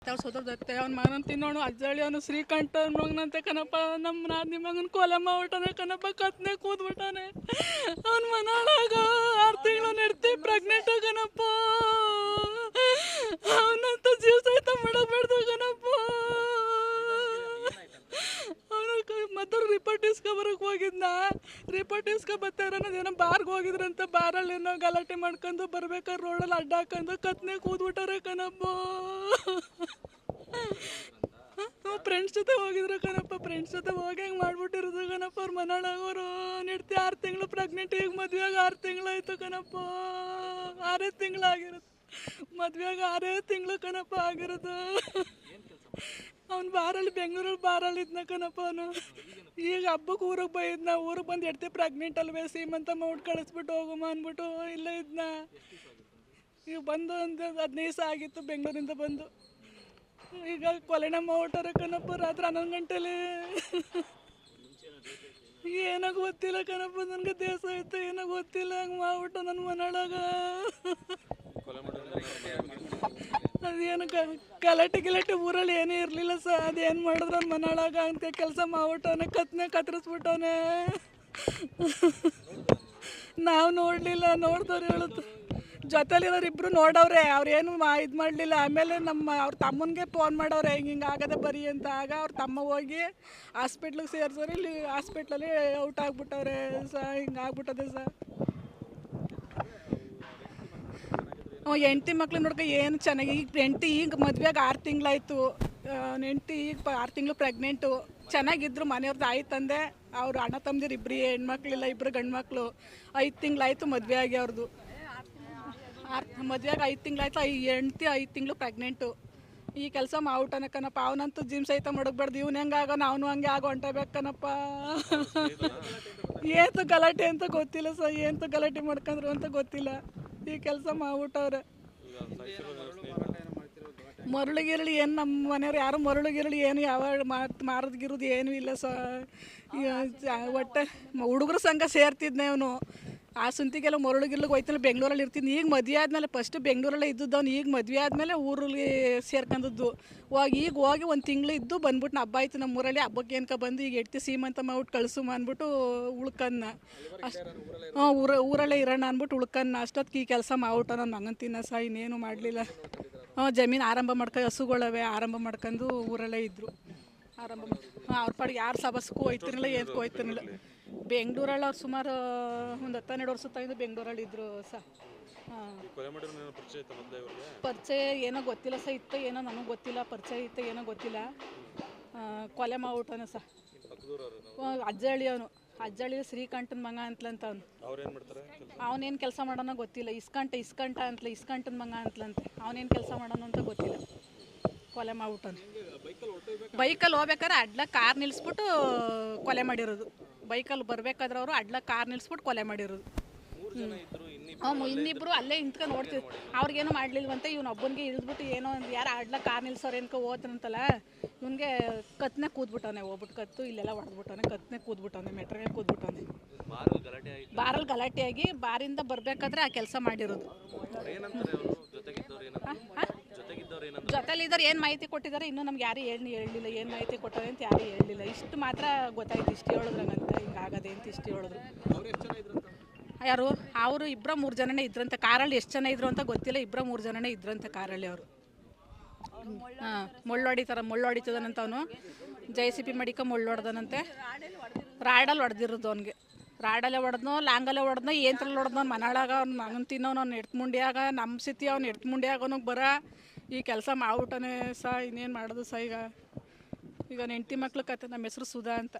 ಅವ್ರ ಸೋದರದತ್ತೆ ಅವ್ನ ಮಗನ ತಿನ್ನೋಣ ಅಜ್ಜಳಿ ಅವನು ಶ್ರೀಕಂಠ ಮಗನಂತೆ ಕಣಪ್ಪ. ನಮ್ಮ ನಾದಿನಿ ಮಗನ ಕೊಲೆ ಮಾಡ್ಬಿಟ್ಟಾನೆ ಕಣಪ್ಪ. ಕತ್ನೆ ಕೂದ್ಬಿಟ್ಟಾನೆ. ಅವ್ನ ಮನಾಳಾಗ 6 ತಿಂಗಳು ನೆಡ್ತಿ ಪ್ರೆಗ್ನೆಂಟ್ ಕಣಪ್ಪ. ಅವನಂತ ಜೀವ ಸಹಿತ ಮಾಡಬೇಡ್ದು ಕಣಪ್ಪ. ಅವನು ಮೊದಲು ರಿಪೋರ್ಟ್ ಇಸ್ಕೊಬರಕ್ಕೆ ಹೋಗಿದ್ನ. ರಿಪೋರ್ಟ್ ಇಸ್ಕೊಬತ್ತಾರ ಅನ್ನೋದೇನೋ ಬಾರ್ಗೆ ಹೋಗಿದ್ರಂತ. ಬಾರಲ್ಲಿ ಏನೋ ಗಲಾಟೆ ಮಾಡ್ಕೊಂಡು ಬರ್ಬೇಕಾದ್ರೆ ರೋಡಲ್ಲಿ ಅಡ್ಡ ಹಾಕೊಂಡು ಕತ್ನೆ ಕೂದ್ಬಿಟ್ಟಾರೆ ಕಣಪ್ಪ. ಫ್ರೆಂಡ್ಸ್ ಜೊತೆ ಹೋಗಿದ್ರು ಕಣಪ್ಪ. ಫ್ರೆಂಡ್ಸ್ ಜೊತೆ ಹೋಗಿ ಹೆಂಗೆ ಮಾಡ್ಬಿಟ್ಟಿರೋದು ಕಣಪ್ಪ. ಅವ್ರ ಮನಾಳಾಗೋರು ನೆಡ್ತಿ 6 ತಿಂಗಳು ಪ್ರೆಗ್ನೆಂಟ್. ಈಗ ಮದುವೆಯಾಗ 6 ತಿಂಗಳಾಯ್ತು ಕಣಪ್ಪ. 6 ತಿಂಗಳಾಗಿರೋದು ಮದುವೆಯಾಗ 6 ತಿಂಗಳು ಕಣಪ್ಪ ಆಗಿರೋದು. ಅವ್ನು ಬಾರಲ್ಲಿ ಬೆಂಗಳೂರಲ್ಲಿ ಬಾರಲ್ಲಿ ಇದ್ನ ಕಣಪ್ಪ. ಅವನು ಈಗ ಹಬ್ಬಕ್ಕೆ ಊರಿಗೆ ಬೈದ್ನ. ಊರಿಗೆ ಬಂದು ಎಡ್ತಿ ಪ್ರೆಗ್ನೆಂಟ್ ಅಲ್ವೇ ಸೀಮಂತ ಮಾಡಿ ಕಳಿಸ್ಬಿಟ್ಟು ಹೋಗಮ್ಮ ಅಂದ್ಬಿಟ್ಟು ಇಲ್ಲೇ ಇದ್ನ. ಈಗ ಬಂದು ಒಂದು 15 ದಿವಸ ಆಗಿತ್ತು ಬೆಂಗಳೂರಿಂದ ಬಂದು. ಈಗ ಕೊಲೆನ ಮಾಡ್ಬಿಟ್ಟಾರ ಕಣಪ್ಪ ರಾತ್ರಿ 11 ಗಂಟೆಲಿ. ಏನೋ ಗೊತ್ತಿಲ್ಲ ಕಣಪ್ಪ. ನನಗೆ ದೇಶ ಆಯ್ತು ಏನೋ ಗೊತ್ತಿಲ್ಲ. ಹಂಗೆ ಮಾಡ್ಬಿಟ್ಟು ನನ್ನ ಮನೆಯೊಳಗ ಅದೇನು ಗಲಾಟೆ ಊರಲ್ಲಿ ಏನೂ ಇರಲಿಲ್ಲ ಸರ್. ಅದೇನು ಮಾಡಿದ್ರು ಅವ್ನ ಮನೆಯೊಳಗ ಅಂತ ಕೆಲಸ ಮಾಡ್ಬಿಟ್ಟವನೆ. ಕತ್ನೆ ಕತ್ತರಿಸ್ಬಿಟ್ಟವನೆ. ನಾವು ನೋಡಲಿಲ್ಲ. ನೋಡ್ದವ್ರು ಹೇಳುತ್ತೆ ಜೊತೆಲಿರೋರು ಇಬ್ಬರು ನೋಡವ್ರೆ. ಅವ್ರೇನು ಇದು ಮಾಡಲಿಲ್ಲ. ಆಮೇಲೆ ಅವ್ರ ತಮ್ಮನಿಗೆ ಫೋನ್ ಮಾಡವ್ರೆ ಹಿಂಗೆ ಆಗದೆ ಬರೀ ಅಂತ. ಆಗ ಅವ್ರ ತಮ್ಮ ಹೋಗಿ ಹಾಸ್ಪಿಟ್ಲಿಗೆ ಸೇರ್ಸೋರು. ಇಲ್ಲಿ ಹಾಸ್ಪಿಟ್ಲಲ್ಲಿ ಔಟ್ ಆಗಿಬಿಟ್ಟವ್ರೆ ಹಿಂಗೆ ಆಗ್ಬಿಟ್ಟದೆ ಸರ್. ಹೆಂಡ್ತಿ ಮಕ್ಳು ನೋಡ್ಕೊ ಏನು ಚೆನ್ನಾಗಿ. ಈಗ ಹೆಂಡ್ತಿ ಈಗ ಮದುವೆಗೆ 6 ತಿಂಗಳಾಯ್ತು. ಹೆಂಡ್ತಿ ಈಗ 6 ತಿಂಗಳು ಪ್ರೆಗ್ನೆಂಟು. ಚೆನ್ನಾಗಿದ್ರು. ಮನೆಯವ್ರದ್ದು ಆಯ್ತಂದೆ. ಅವ್ರು ಅಣ್ಣ ತಮ್ಮದಿರು ಇಬ್ಬರು ಹೆಣ್ಮಕ್ಳಿಲ್ಲ, 2 ಗಂಡು ಮಕ್ಕಳು. 5 ತಿಂಗಳಾಯ್ತು ಮದುವೆ ಆಗಿ ಅವ್ರದ್ದು. ಮದುವೆಗೆ 5 ತಿಂಗಳಾಯ್ತು. ಹೆಂಡ್ತಿ 5 ತಿಂಗಳು ಪ್ರೆಗ್ನೆಂಟು. ಈ ಕೆಲಸ ಮಾಡ್ಬಿಟ್ಟಾನೆ ಕಣಪ್ಪ. ಅವನಂತೂ ಜಿಮ್ ಸಹಿತ ಮಡಗಬಾರ್ದು. ಇವ್ನು ಹೆಂಗೆ ಆಗೋನು ಅವನು ಹಂಗೆ ಆಗೋ ಹೊಂಟಬೇಕು ಕಣಪ್ಪ. ಏತು ಗಲಾಟೆ ಅಂತ ಗೊತ್ತಿಲ್ಲ ಸರ್. ಏನಂತ ಗಲಾಟೆ ಮಾಡ್ಕೊಂಡ್ರು ಅಂತ ಗೊತ್ತಿಲ್ಲ. ಈ ಕೆಲಸ ಮಾಡ್ಬಿಟ್ಟವ್ರೆ. ಮರಳುಗಿರಳು ಏನು ನಮ್ಮ ಮನೆಯವ್ರು ಯಾರು ಮರಳುಗಿರಳು ಏನು ಯಾವ ಮಾರದ್ಗಿರೋದು ಏನೂ ಇಲ್ಲ ಸರ್. ಒಟ್ಟೆ ಹುಡುಗರು ಸಂಘ ಸೇರ್ತಿದ್ನೆ ಅವನು. ಆ ಸುಂತಿಗೆಲ್ಲ ಮರಳುಗಿರ್ಲಿಗೆ ಹೋಯ್ತಾನೆ. ಬೆಂಗಳೂರಲ್ಲಿ ಇರ್ತೀನಿ. ಈಗ ಮದುವೆ ಆದಮೇಲೆ ಫಸ್ಟ್ ಬೆಂಗಳೂರಲ್ಲೇ ಇದ್ದದ್ದು ಅವ್ನು. ಈಗ ಮದುವೆ ಆದಮೇಲೆ ಊರಲ್ಲಿ ಸೇರ್ಕೊಂಡದ್ದು. ಈಗ ಹೋಗಿ 1 ತಿಂಗಳು ಇದ್ದು ಬಂದ್ಬಿಟ್ಟು ಹಬ್ಬ ಆಯಿತು ನಮ್ಮೂರಲ್ಲಿ. ಹಬ್ಬಕ್ಕೆ ಏನಕ ಬಂದು ಈಗ ಎಡ್ತಿ ಸೀಮಂತ ಮಾಡ್ಬಿಟ್ಟು ಕಳಿಸು ಅಂದ್ಬಿಟ್ಟು ಉಳ್ಕನ್ನ ಅಷ್ಟು ಊರಲ್ಲೇ ಇರೋಣ ಅಂದ್ಬಿಟ್ಟು ಉಳ್ಕನ್ನ. ಅಷ್ಟೊತ್ತಿಗೆ ಈ ಕೆಲಸ ಮಾಡ್ಬಿಟ್ಟು ನಾನು ಮಗನ ತಿನ್ನ ಸಹ ಇನ್ನೇನು ಮಾಡಲಿಲ್ಲ. ಜಮೀನು ಆರಂಭ ಮಾಡ್ಕೊಂಡು ಹಸುಗಳವೆ ಆರಂಭ ಮಾಡ್ಕೊಂಡು ಊರಲ್ಲೇ ಇದ್ದರು. ಅವ್ರ ಪಾಡಿಗೆ ಯಾರು ಸಬಸ್ಗೂ ಹೋಯ್ತಿರಲಿಲ್ಲ, ಏನಕ್ಕೂ ಹೋಯ್ತಿರಲಿಲ್ಲ. ಬೆಂಗಳೂರಲ್ಲಿ ಅವ್ರು ಸುಮಾರು ಒಂದು 10-12 ವರ್ಷ ತಗೊಂಡು ಬೆಂಗಳೂರಲ್ಲಿ ಇದ್ರು ಸಹ. ಪರಿಚಯ ಏನೋ ಗೊತ್ತಿಲ್ಲ ಸಹ. ಇತ್ತು ಏನೋ ನನಗೆ ಗೊತ್ತಿಲ್ಲ. ಪರಿಚಯ ಇತ್ತು ಏನೋ ಗೊತ್ತಿಲ್ಲ. ಕೊಲೆ ಮಾಡ್ಬಿಟ್ಟವನು ಸಹ. ಅಜ್ಜಳ್ಳಿ ಅವನು. ಅಜ್ಜಳ್ಳಿ ಶ್ರೀಕಂಠನ ಮಗ ಅಂತಲಂತ ಅವನು. ಅವನೇನು ಕೆಲಸ ಮಾಡೋಣ ಗೊತ್ತಿಲ್ಲ. ಇಸ್ಕಂಠ ಅಂತಲ ಇಸ್ಕಂಠನ ಮಗ ಅಂತಲಂತೆ. ಅವನೇನು ಕೆಲಸ ಮಾಡೋಣ ಅಂತ ಗೊತ್ತಿಲ್ಲ. ಕೊಲೆ ಮಾಡ್ಬಿಟ್ಟವನು. ಬೈಕಲ್ಲಿ ಹೋಗ್ಬೇಕಾದ್ರೆ ಅಡ್ಲ ಕಾರ್ ನಿಲ್ಲಿಸ್ಬಿಟ್ಟು ಕೊಲೆ ಮಾಡಿರೋದು. ಬೈಕಲ್ಲಿ ಬರಬೇಕಾದ್ರೆ ಅವರು ಅಡ್ಲ ಕಾರ್ ನಿಲ್ಲಿಸ್ಬಿಟ್ಟು ಕೊಲೆ ಮಾಡಿರೋದು. ಇನ್ನಿಬ್ಬರು ಅಲ್ಲೇ ನಿಂತ್ಕೊಂಡು ನೋಡ್ತಿದ್ರು. ಅವ್ರಿಗೇನು ಮಾಡಲಿಲ್ವಂತೆ. ಇವನೊಬ್ಬನಿಗೆ ಇಳಿದ್ಬಿಟ್ಟು ಏನೋ ಒಂದು ಯಾರು ಅಡ್ಲ ಕಾರ್ ನಿಲ್ಸೋರು ಏನಕ್ಕೆ ಹೋದ್ರಂತಲ್ಲ. ಇವನಿಗೆ ಕತ್ನೆ ಕೂದ್ಬಿಟ್ಟವನೆ. ಹೋಗ್ಬಿಟ್ಟು ಕತ್ತು ಇಲ್ಲೆಲ್ಲ ಹೊಡೆದ್ಬಿಟ್ಟವನೆ. ಕತ್ನೆ ಕೂದ್ಬಿಟ್ಟವನೆ. ಮೆಟ್ರಿಗೆ ಕೂದ್ಬಿಟ್ಟವನೆ. ಬಾರಲ್ಲಿ ಗಲಾಟೆಯಾಗಿ ಬಾರಿಂದ ಬರಬೇಕಾದ್ರೆ ಆ ಕೆಲಸ ಮಾಡಿರೋದು. ಜೊತೆಲಿದ್ದವ್ರು ಏನು ಮಾಹಿತಿ ಕೊಟ್ಟಿದ್ದಾರೆ ಇನ್ನೂ ನಮ್ಗೆ ಯಾರು ಹೇಳಲಿಲ್ಲ. ಏನು ಮಾಹಿತಿ ಕೊಟ್ಟಾರೆ ಅಂತ ಯಾರು ಹೇಳಲಿಲ್ಲ. ಇಷ್ಟು ಮಾತ್ರ ಗೊತ್ತಾಯ್ತು. ಇಷ್ಟು ಹೇಳಿದ್ರಂತ ಹಿಂಗಾಗದೆ ಅಂತ ಇಷ್ಟು ಹೇಳಿದ್ರು. ಯಾರು ಅವರು 2-3 ಜನನೇ ಇದ್ರಂತೆ ಕಾರಲ್ಲಿ. ಎಷ್ಟು ಜನ ಇದ್ರು ಅಂತ ಗೊತ್ತಿಲ್ಲ. 2-3 ಜನನೇ ಇದ್ರಂತೆ ಕಾರಲ್ಲಿ ಅವರು. ಮುಳ್ಳು ಹೊಡಿತದನಂತ ಅವನು. JCB ಮಡಿಕ ಮುಳ್ಳು ಹೊಡೆದನಂತೆ. ರಾಡಲ್ಲಿ ಹೊಡೆದಿರೋದು ಅವನಿಗೆ. ರಾಡಲ್ಲೇ ಹೊಡೆದ್ನೋ ಲಾಂಗಲ್ಲೇ ಹೊಡೆದ್ನೋ ಏನ್ರಲ್ಲಿ ಹೊಡೆದ್ನೋ. ಮನಾಳಾಗ ಅವ್ನು ಮಗನ ತಿನ್ನೋನು. ಅವ್ನು ಎಡ್ತು ಮುಂಡಿಯಾಗ ನಮ್ಮ ಸ್ಥಿತಿ ಅವ್ನು ಎಡ್ತು ಮುಂಡಿಯಾಗವನಿಗೆ ಈ ಕೆಲಸ ಮಾಡ್ಬಿಟ್ಟಾನೆ ಸಹ. ಇನ್ನೇನು ಮಾಡೋದು ಸಹ. ಈಗ ಹೆಂಡ್ತಿ ಮಕ್ಳು ಕತೆ. ನಮ್ಮ ಹೆಸರು ಸುಧಾ ಅಂತ.